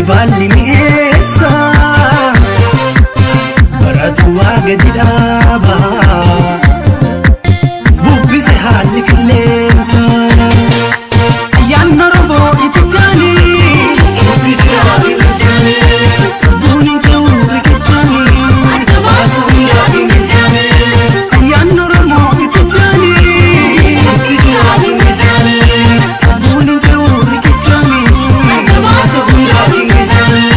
balli mi'eessa baratu waa gadi dhaaba bubbise haalli qilleensa ayyaanni Oromoo itti jaani itti jira ingilchaani buuni kewuri kechaani adda baasa hundaa ingilchaani ayyaanni Oromoo itti jaani itti jira ingilchaani buuni kewuri kechaani adda baasa hundaa ingilchaani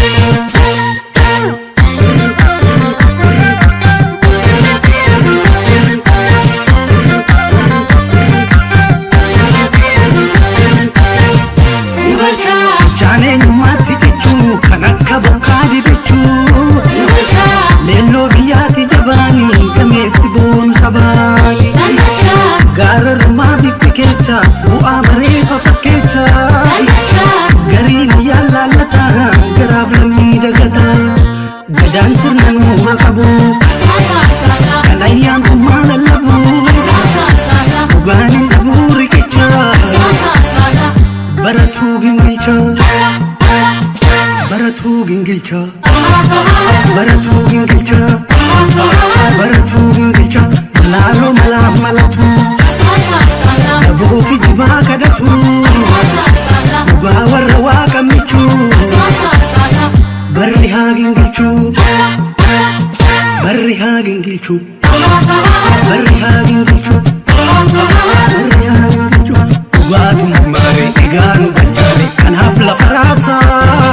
Numatti jechuu kan akka bokkaa dibechuu leelloo biyyaatti jabaanii gameessi boonu sabaani gaara rumaa bifti kecha bu'aa bareefa fakkeecha gariin yaallallata garaaf lammii dagata gadaan sirna nuura qabu kan ayyaantummaa lallabu dhugaan hin dhabuu riqicha baratuu gingilcha baratuu gingilcha baratuu gingilcha baratuu gingilcha malaaloo malaaf malatu daboo kijibaa kadhatu dhugaa warra waaqa michuu barri haa gingilchuu barri haa gingilchuu barri haa gingilchuu barri haa gingilchuu dhugaatuma maare egaanu galchaare kanaaf lafa raasaa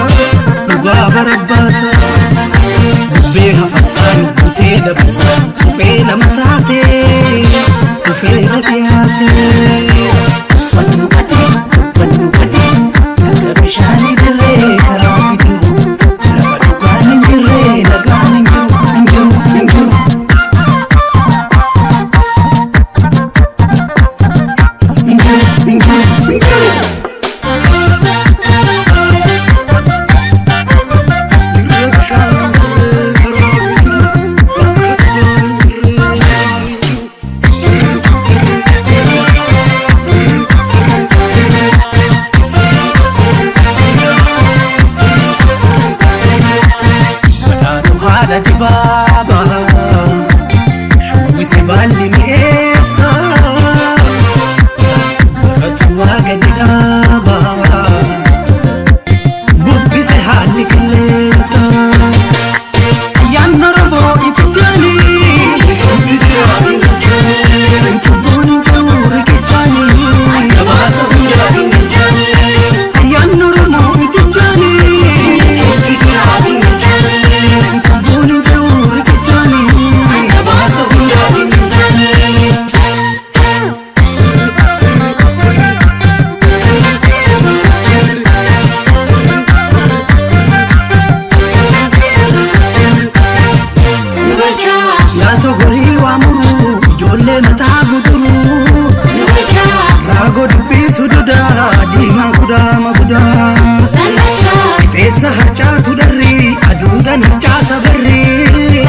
dhugaa barabbaasa bubbee hafarsaan butee dabarsaan suphee nama taatee dhufeera dhiyaatee uffannu adii laga bishaanii dirree karaa bidiru lafa dhugaan hin jirre nagaan hin jiru hin jiru hin jiru hin jiru hin jiru Dibaba shuwise balli mi'eessa baratu waa gadi dhaaba bubbise haalli qilleensa ayyaanni Oromoo itti jaani itti jira ingilchaani cubbuun kewuri kechaani adda baasa hundaa ingilchaani ayyaanni Oromoo itti jaani itti jira ingilchaani Yaato gorii waa muruu ijoollee mataa guduruu raagoo dubbisu dudaa diimaan kudaama gudaa fixeessa harcaatu darrii aduudhaan harcaasa barrii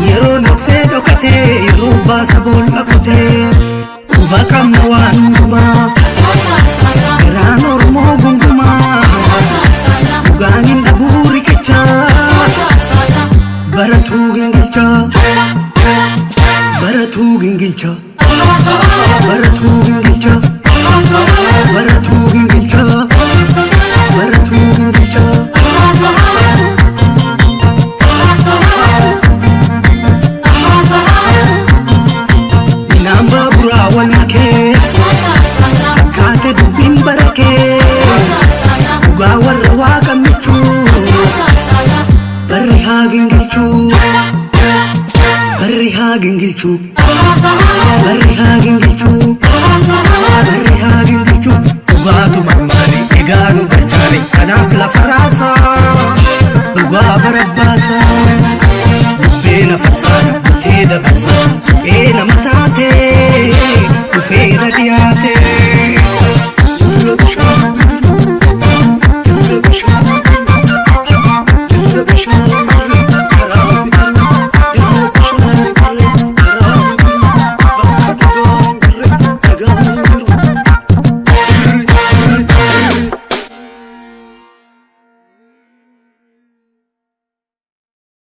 yeroo noksee dhokatee yeroo baasa boolla kotee quba qabna waan hundumaa garaan Oromoo gungumaa dhugaan hin dhabuu riqicha baratuu gingilcha baratuu gingilcha baratuu gingilcha baratuu gingilcha baratuu gingilcha minaan baaburaa walii keessa fakkaate dubbiin barakee dhugaa warra waaqa michuu barri haa gingilchuu barri haa gingilchuu barri haa gingilchuu barri haa gingilchuu dhugaatuma maali egaanu galchaare kanaaf lafa raasaa dhugaa barabbaasa bubbee nafarsaadha butee dabarsaa